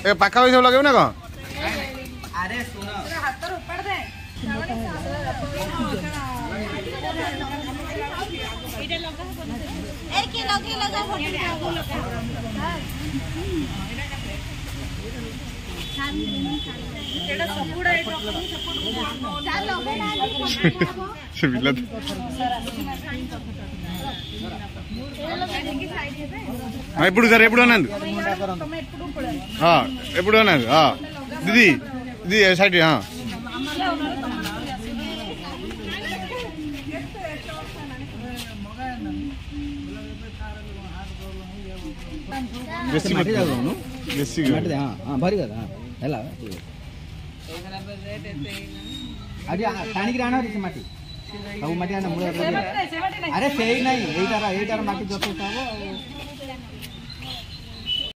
ए पाखा सब लगे ना कौन अरे सुनो ఇప్పుడు సార్ ఎప్పుడు అన్నది ఎప్పుడు అన్నది దీది ఇది సైడ్ भारी కదా ఎలా అది టానికి రానా రిసి మట్టి అవు మట్టి అన్న మూల అరే సేయి నై 8 माटी जोताबो